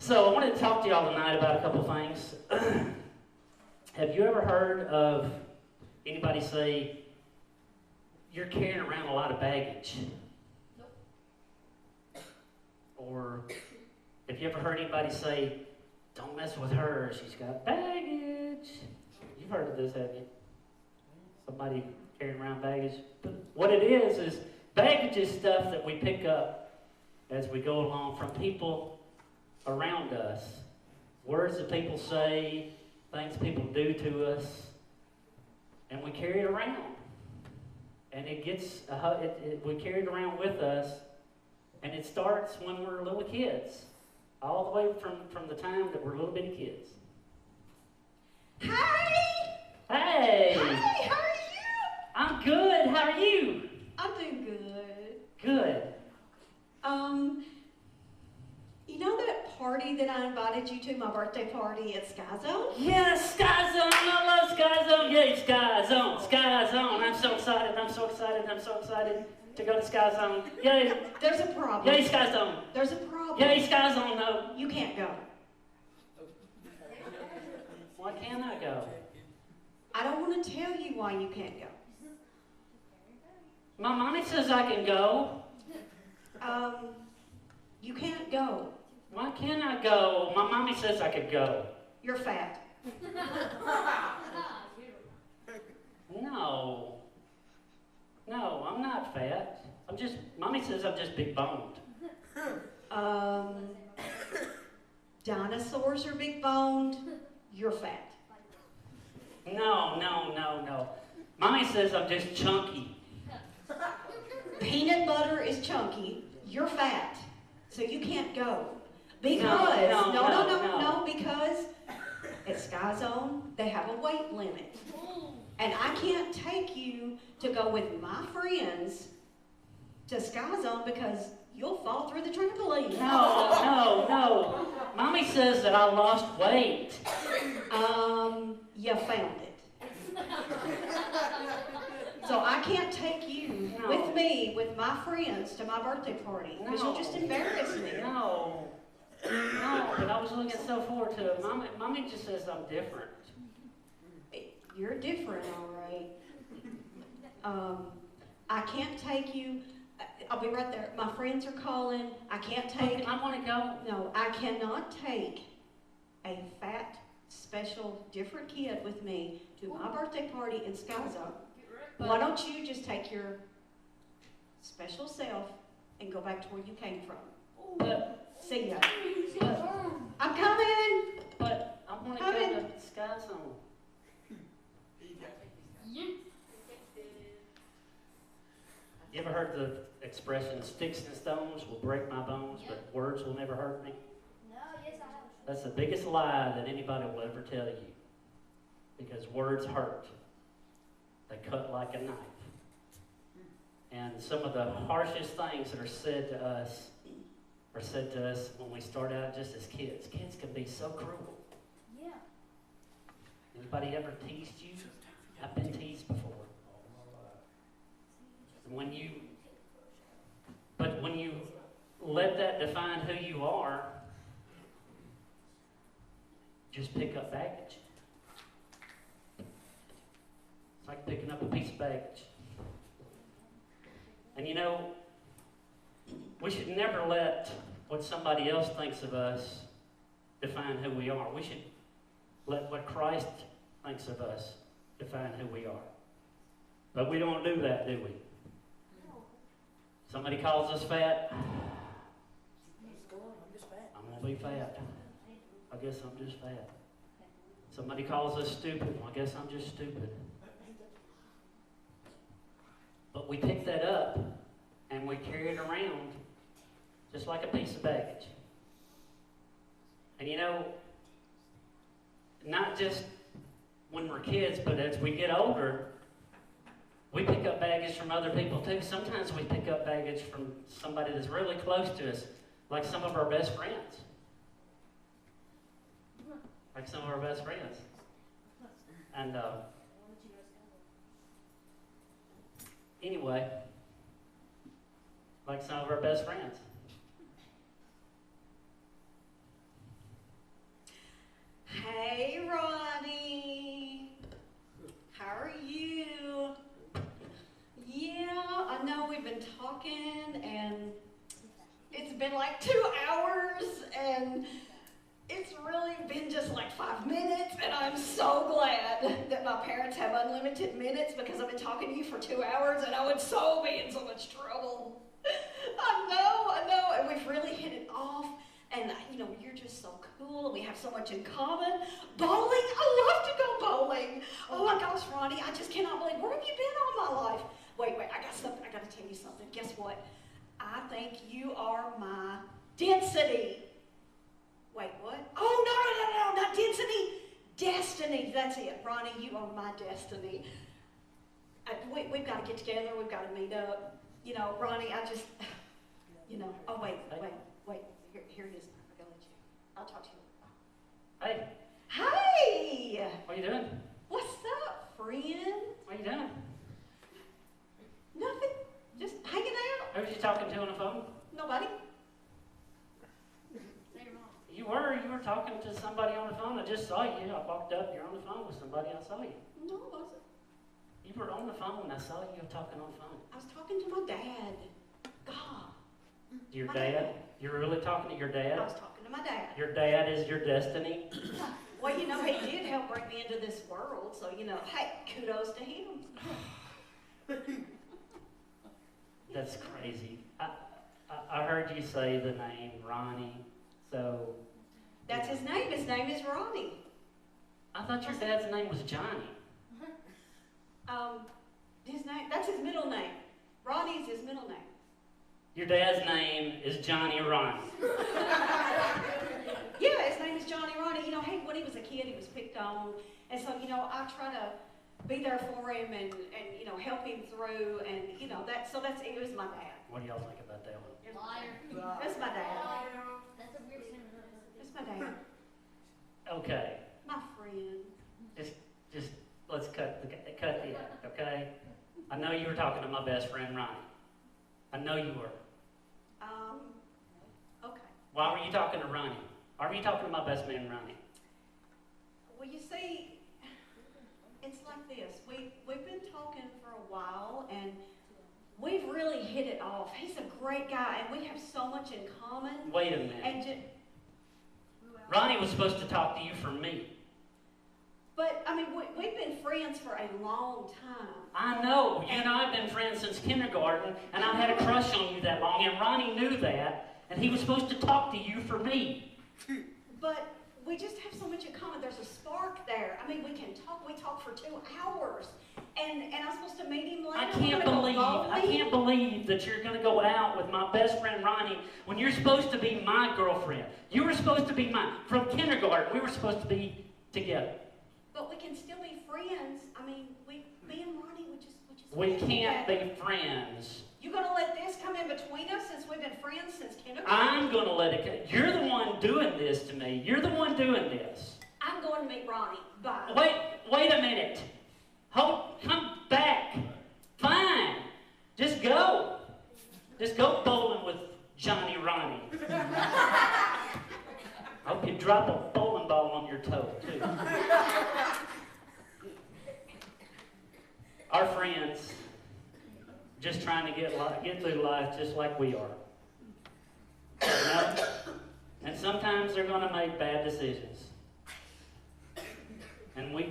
So I wanted to talk to y'all tonight about a couple things. Have you ever heard of anybody say, you're carrying around a lot of baggage? Nope. Or have you ever heard anybody say, don't mess with her, she's got baggage? You've heard of this, haven't you? Somebody carrying around baggage. But what it is baggage is stuff that we pick up as we go along from people around us. Words that people say, things people do to us, and we carry it around. And it gets, we carry it around with us, and it starts when we're little kids, all the way from the time that we're little bitty kids. Hi! Hey! Hi, how are you? I'm good, how are you? I'm doing good. Good. You know that party that I invited you to, my birthday party at Sky Zone? Yes, Sky Zone, I love Sky Zone. Yay, Sky Zone, Sky Zone. I'm so excited, I'm so excited, I'm so excited to go to Sky Zone. Yay. There's a problem. Yay, Sky Zone. There's a problem. Yay, Sky Zone, no. You can't go. Why can't I go? I don't want to tell you why you can't go. My mommy says I can go. You can't go. Why can't I go? My mommy says I could go. You're fat. No. No, I'm not fat. Mommy says I'm just big boned. Dinosaurs are big boned. You're fat. No. Mommy says I'm just chunky. Peanut butter is chunky. You're fat. So you can't go. Because, no, because at Sky Zone, they have a weight limit. And I can't take you to go with my friends to Sky Zone because you'll fall through the trampoline. No. Mommy says that I lost weight. You found it. So I can't take you with me, with my friends, to my birthday party because you'll just embarrass me. No, but I was looking so forward to it. Mommy just says I'm different. You're different, all right. I can't take you. I'll be right there. My friends are calling. I can't take. I want to go. No, I cannot take a fat, special, different kid with me to my birthday party in Sky Zone. Why don't you just take your special self and go back to where you came from? But see ya. I'm coming. But I want to go to Sky Zone. You ever heard the expression, sticks and stones will break my bones, but words will never hurt me? No, yes I have. That's the biggest lie that anybody will ever tell you. Because words hurt. They cut like a knife. And some of the harshest things that are said to us when we start out just as kids. Kids can be so cruel. Yeah. Anybody ever teased you? I've been teased before. But when you let that define who you are, just pick up baggage. It's like picking up a piece of baggage. And you know, we should never let what somebody else thinks of us define who we are. We should let what Christ thinks of us define who we are. But we don't do that, do we? Somebody calls us fat. I'm going to be fat. I guess I'm just fat. Somebody calls us stupid. Well, I guess I'm just stupid. But we pick that up and we carry it around just like a piece of baggage. And you know, not just when we're kids, but as we get older, we pick up baggage from other people too. Sometimes we pick up baggage from somebody that's really close to us, like some of our best friends. And anyway, like some of our best friends. talking, and it's been like 2 hours, and it's really been just like 5 minutes, and I'm so glad that my parents have unlimited minutes because I've been talking to you for 2 hours, and I would so be in so much trouble. I know, and we've really hit it off, and you're just so cool, and we have so much in common. Bowling, I love to go bowling. Oh my gosh, Ronnie, I just cannot believe, where have you been all my life? Wait, I got something, I got to tell you something. Guess what? I think you are my density. Wait, what? Oh, no, not density. Destiny, that's it. Ronnie, you are my destiny. We've got to get together. We've got to meet up. Ronnie, I just, oh, wait. Here it is. I got to let you. I'll talk to you. Hey. Hey! What are you doing? What's up, friend? What are you doing? Nothing. Just hanging out. Who was you talking to on the phone? Nobody. You were talking to somebody on the phone. I just saw you. I walked up. You're on the phone with somebody. I saw you. No, I wasn't. You were on the phone. I saw you talking on the phone. I was talking to my dad. God. Your My dad? You're really talking to your dad? I was talking to my dad. Your dad is your destiny? Well, he did help bring me into this world, so, hey, kudos to him. That's crazy. I heard you say the name Ronnie, so... That's his name. His name is Ronnie. I thought your dad's name was Johnny. That's his middle name. Ronnie's his middle name. Your dad's name is Johnny Ronnie. Yeah, his name is Johnny Ronnie. Hey, when he was a kid, he was picked on, and so, I try to be there for him and help him through, and, it was my dad. What do y'all think about that one? Liar. That's my dad. That's a weird sentence. That's my dad. Okay, My friend. just let's cut the act, okay? I know you were talking to my best friend Ronnie. I know you were. Okay. Why were you talking to Ronnie? Why were you talking to my best man Ronnie? Well, you see, it's like this. We've been talking for a while, and we've really hit it off. He's a great guy, and we have so much in common. Wait a minute. And Ronnie was supposed to talk to you for me. But, we've been friends for a long time. I know. You and I have been friends since kindergarten, and I've had a crush on you that long, and Ronnie knew that, and he was supposed to talk to you for me. But we just have so much in common. There's a spark there. We can talk. We talk for 2 hours. And I'm supposed to meet him later. I can't believe that you're going to go out with my best friend Ronnie when you're supposed to be my girlfriend. You were supposed to be mine. From kindergarten, we were supposed to be together. But we can still be friends. Me and Ronnie, we just We can't be friends. You gonna let this come in between us since we've been friends since kindergarten? I'm going to let it. You're the one doing this to me. You're the one doing this. I'm going to meet Ronnie. Bye. Wait a minute. Come back. Fine. Just go. Just go bowling with Johnny Ronnie. I hope you drop a bowling ball on your toe, too. Our friends, just trying to get through life just like we are. And sometimes they're going to make bad decisions. And we,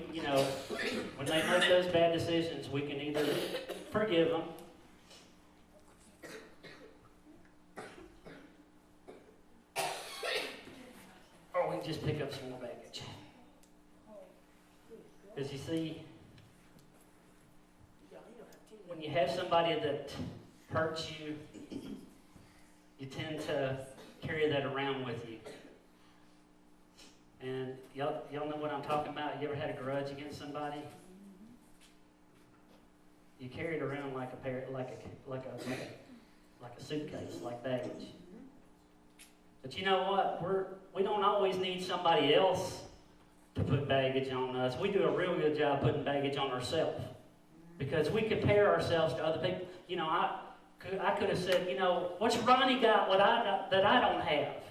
when they make those bad decisions, we can either forgive them or we just pick up some more baggage. Because you see, when you have somebody that hurts you, you tend to carry that around with you. And y'all know what I'm talking about? You ever had a grudge against somebody? You carry it around like a suitcase, like baggage. But you know what? We don't always need somebody else to put baggage on us. We do a real good job putting baggage on ourselves. Because we compare ourselves to other people. I could have said, what's Ronnie got that I don't have?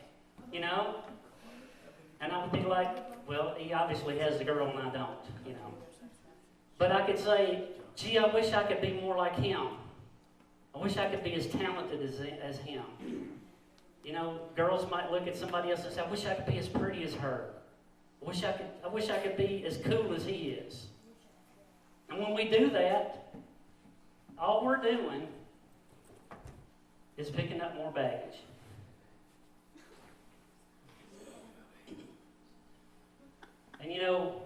And I would be like, well, he obviously has the girl and I don't, But I could say, gee, I wish I could be more like him. I wish I could be as talented as him. You know, girls might look at somebody else and say, I wish I could be as pretty as her. I wish I could be as cool as he is. And when we do that, all we're doing is picking up more baggage. And you know,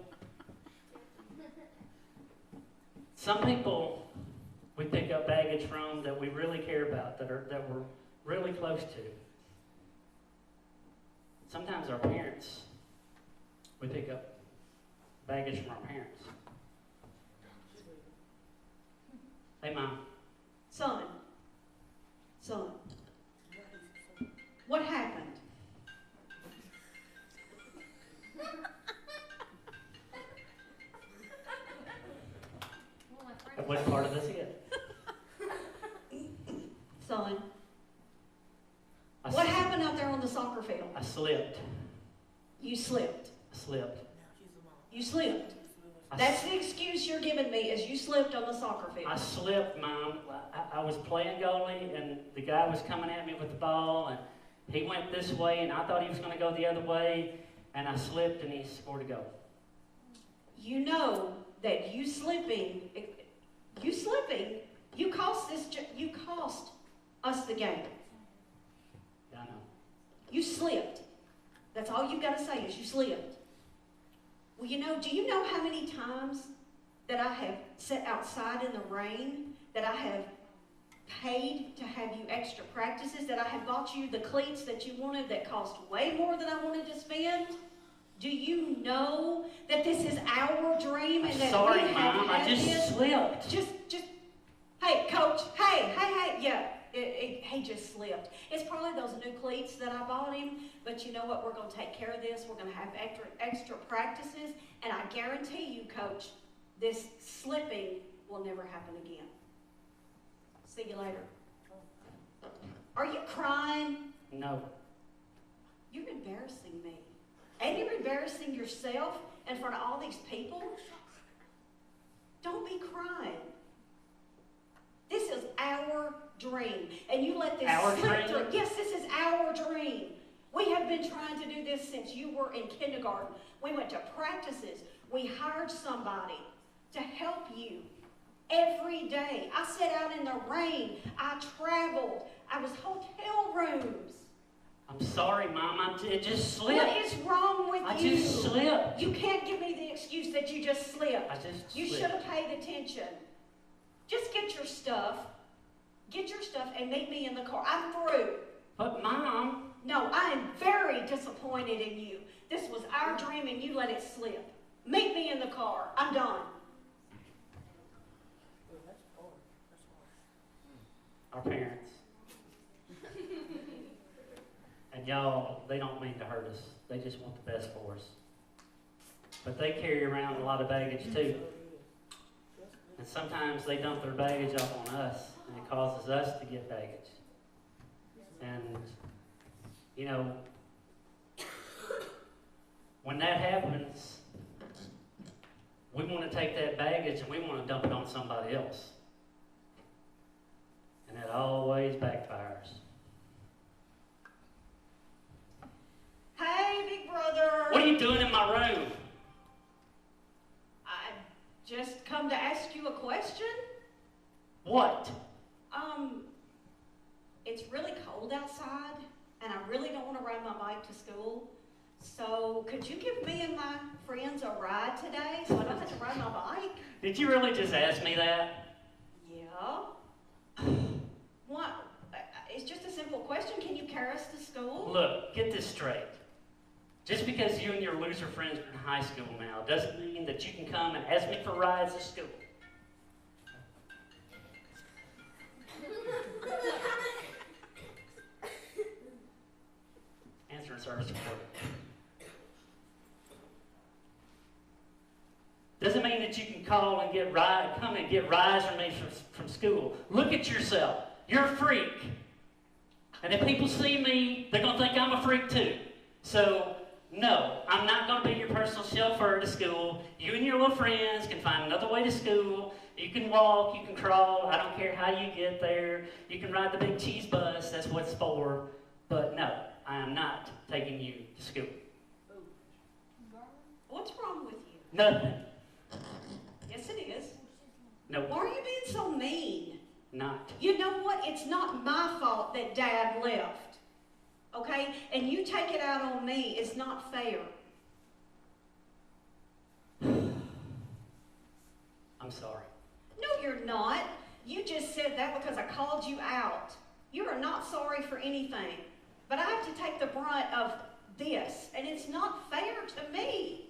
some people we pick up baggage from that we really care about, that we're really close to. Sometimes our parents, we pick up baggage from our parents. Hey, Mom. Son, what happened? What part of this is? Son, what happened out there on the soccer field? I slipped. You slipped. I slipped. You slipped. That's the excuse you're giving me, is you slipped on the soccer field. I slipped, Mom. I was playing goalie, and the guy was coming at me with the ball, and he went this way, and I thought he was going to go the other way, and I slipped, and he scored a goal. You know that you slipping, you cost us the game. Yeah, I know. You slipped. That's all you've got to say is you slipped. Well, you know, do you know how many times that I have sat outside in the rain, that I have paid to have you extra practices, that I have bought you the cleats that you wanted that cost way more than I wanted to spend? Do you know that this is our dream and that Sorry, we have Mom, had I just this? slipped. Hey, Coach, hey, yeah, he just slipped. It's probably those new cleats that I bought him, but you know what? We're going to take care of this. We're going to have extra practices, and I guarantee you, Coach, this slipping will never happen again. See you later. Are you crying? No. You're embarrassing me. And you're embarrassing yourself in front of all these people. Don't be crying. This is our dream. And you let this slip through. Yes, this is our dream. We have been trying to do this since you were in kindergarten. We went to practices. We hired somebody to help you every day. I sat out in the rain. I traveled. I was hotel rooms. I'm sorry, Mom. It just slipped. What is wrong with you? I just slipped. You can't give me the excuse that you just slipped. I just You slipped. should have paid attention. Just get your stuff, and meet me in the car. I'm through. But, Mom. No, I am very disappointed in you. This was our dream and you let it slip. Meet me in the car. I'm done. Our parents. And y'all, they don't mean to hurt us. They just want the best for us. But they carry around a lot of baggage too. And sometimes they dump their baggage off on us, and it causes us to get baggage. And, you know, when that happens, we want to take that baggage and we want to dump it on somebody else. And it always backfires. Hey, big brother. What are you doing in my room? I just come to ask you a question. What? It's really cold outside, and I really don't want to ride my bike to school. So could you give me and my friends a ride today so I don't have to ride my bike? Did you really just ask me that? Yeah. What? It's just a simple question. Can you carry us to school? Look, get this straight. Just because you and your loser friends are in high school now doesn't mean that you can come and ask me for rides to school. Answering service report. Doesn't mean that you can call and come and get rides from me from school. Look at yourself. You're a freak. And if people see me, they're going to think I'm a freak too. So, no, I'm not going to be your personal chauffeur to school. You and your little friends can find another way to school. You can walk, you can crawl, I don't care how you get there. You can ride the big cheese bus, that's what it's for. But no, I am not taking you to school. What's wrong with you? Nothing. Yes, it is. No, Why are you being so mean? not. You know what? It's not my fault that Dad left. Okay? And you take it out on me. It's not fair. I'm sorry. No, you're not. You just said that because I called you out. You are not sorry for anything. But I have to take the brunt of this, and it's not fair to me.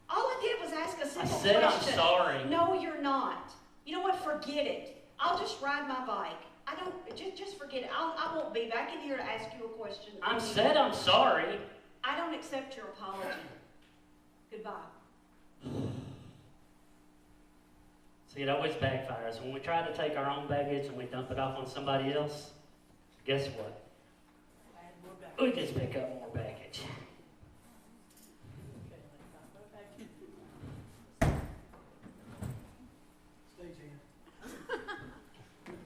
All I did was ask a simple I said question. I'm sorry. No, you're not. You know what? Forget it. I'll just ride my bike. I don't, just forget it. I won't be back in here to ask you a question. I said I'm sorry. I don't accept your apology. Goodbye. See, it always backfires. When we try to take our own baggage and we dump it off on somebody else, guess what? We just pick up more baggage.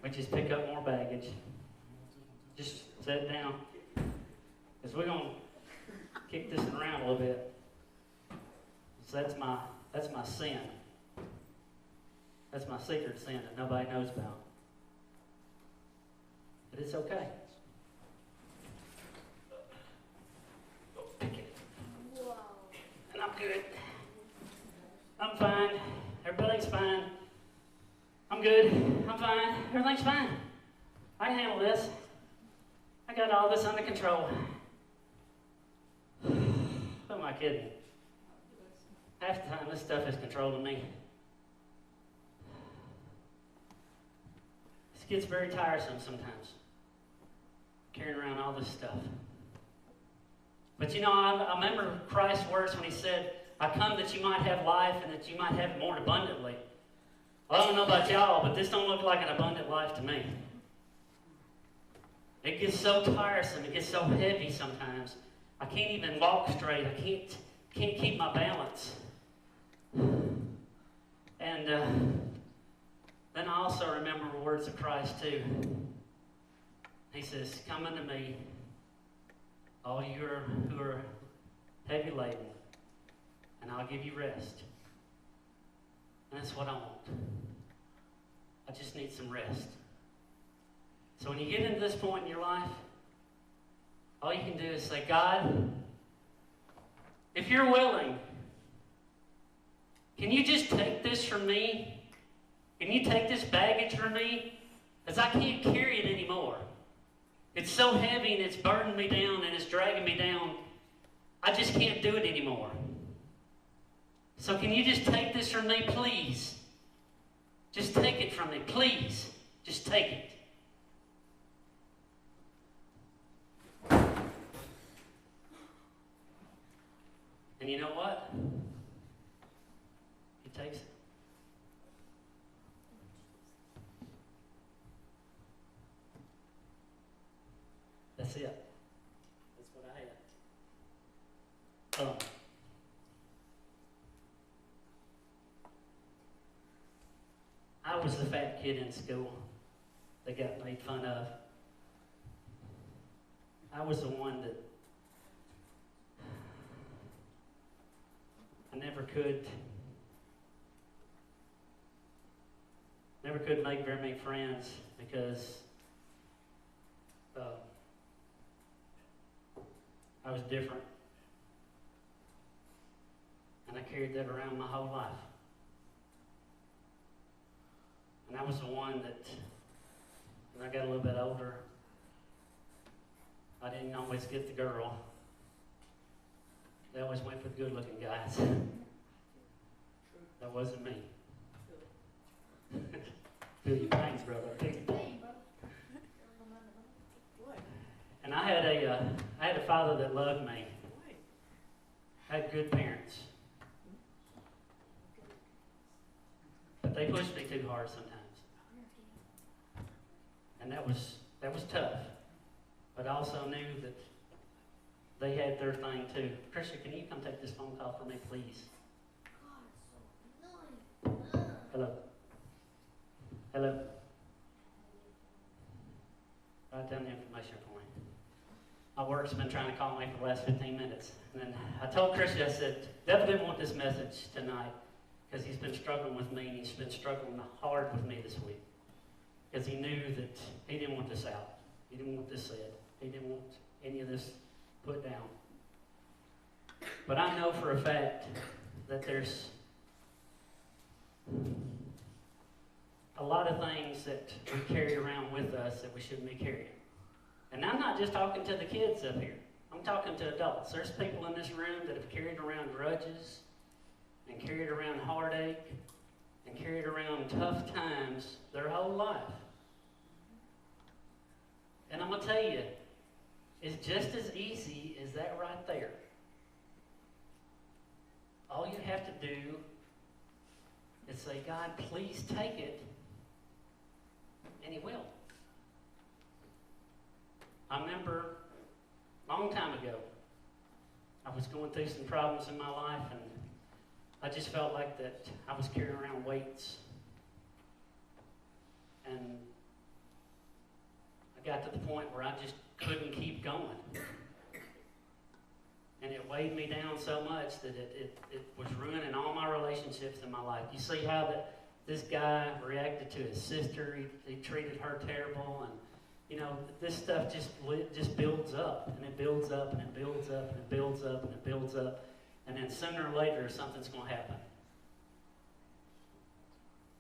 We just pick up more baggage. Just sit down. Because we're going to kick this around a little bit. So that's my sin. That's my secret sin that nobody knows about. But it's okay. Pick it. Whoa. And I'm good. I'm fine. Everything's fine. I'm good. I'm fine. Everything's fine. I can handle this. I got all this under control. Who am I kidding? Half the time this stuff is controlling me. This gets very tiresome sometimes. Carrying around all this stuff. But you know, I remember Christ's words when he said, I come that you might have life and that you might have it more abundantly. Well, I don't know about y'all, but this don't look like an abundant life to me. It gets so tiresome, it gets so heavy sometimes. I can't even walk straight. I can't keep my balance. And then I also remember the words of Christ too. He says, come unto me, all you who are heavy laden, and I'll give you rest. And that's what I want. I just need some rest. So when you get into this point in your life, all you can do is say, God, if you're willing, can you just take this from me? Can you take this baggage from me? Because I can't carry it anymore. It's so heavy and it's burdened me down and it's dragging me down. I just can't do it anymore. So can you just take this from me, please? Just take it from me, please. Just take it. And you know what? He takes it. That's it. That's what I had. I was the fat kid in school that got made fun of. I was the one that I never could make very many friends because I was different. And I carried that around my whole life. And I was the one that, when I got a little bit older, I didn't always get the girl. They always went for the good-looking guys. That wasn't me. Feel your pains, brother. And I had a father that loved me. I had good parents. But they pushed me too hard sometimes. And that was tough. But I also knew that they had their thing too. Christian, can you come take this phone call for me, please? Hello. Hello? Write down the information for me. My work's been trying to call me for the last 15 minutes. And then I told Christy, I said, Devil didn't want this message tonight because he's been struggling with me and he's been struggling hard with me this week. Because he knew that he didn't want this out. He didn't want this said. He didn't want any of this put down. But I know for a fact that there's a lot of things that we carry around with us that we shouldn't be carrying. And I'm not just talking to the kids up here. I'm talking to adults. There's people in this room that have carried around grudges and carried around heartache and carried around tough times their whole life. And I'm going to tell you, it's just as easy as that right there. All you have to do is say, God, please take it, and he will. I remember a long time ago, I was going through some problems in my life, and I just felt like that I was carrying around weights. And I got to the point where I just couldn't keep going. And it weighed me down so much that it was ruining all my relationships in my life. You see how this guy reacted to his sister. He treated her terrible. And, you know, this stuff just builds up. And it builds up, and it builds up, and it builds up, and it builds up. And then sooner or later, something's going to happen.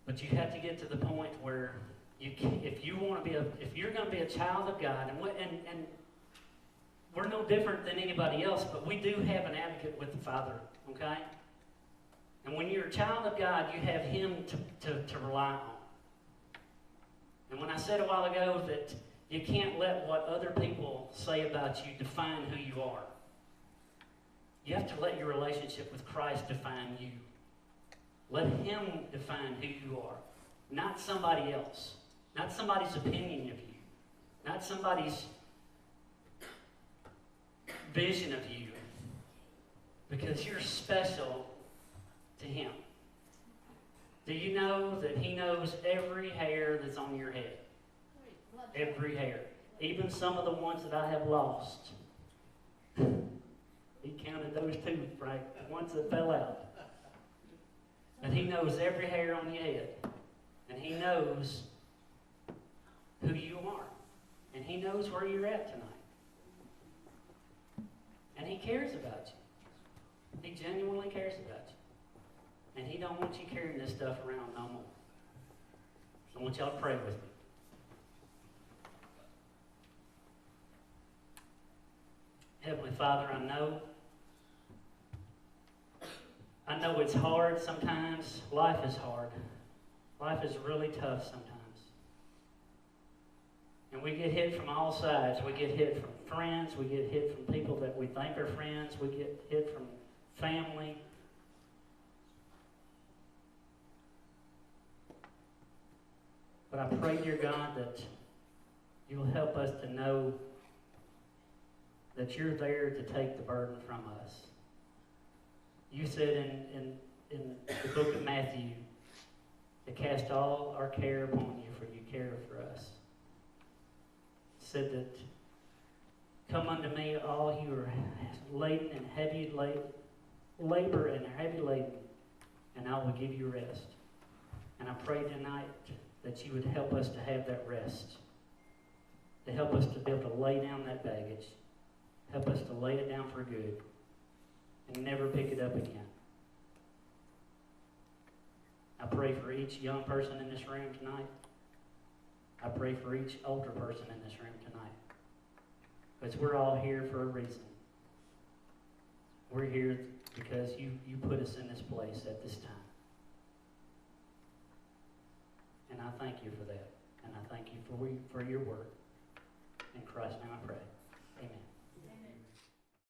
But you have to get to the point where if you're going to be a child of God, and we're no different than anybody else, but we do have an advocate with the Father, okay? And when you're a child of God, you have him to rely on. And when I said a while ago that you can't let what other people say about you define who you are, you have to let your relationship with Christ define you. Let him define who you are, not somebody else, not somebody's opinion of you, not somebody's vision of you, because you're special to him. Do you know that he knows every hair that's on your head? Every hair. Even some of the ones that I have lost. He counted those too, right? The ones that fell out. And he knows every hair on your head. And he knows who you are. And he knows where you're at tonight. And he cares about you. He genuinely cares about you. And he don't want you carrying this stuff around no more. So I want y'all to pray with me. Heavenly Father, I know it's hard sometimes. Life is hard. Life is really tough sometimes. And we get hit from all sides. We get hit from friends. We get hit from people that we think are friends. We get hit from family. But I pray, dear God, that you'll help us to know that you're there to take the burden from us. You said in the book of Matthew to cast all our care upon you, for you care for us. Said that, come unto me, all you are laden and heavy labor and heavy laden, and I will give you rest. And I pray tonight that you would help us to have that rest, to help us to be able to lay down that baggage, help us to lay it down for good, and never pick it up again. I pray for each young person in this room tonight. I pray for each older person in this room tonight. Because we're all here for a reason. We're here because you put us in this place at this time. And I thank you for that. And I thank you for your work. In Christ's name I pray.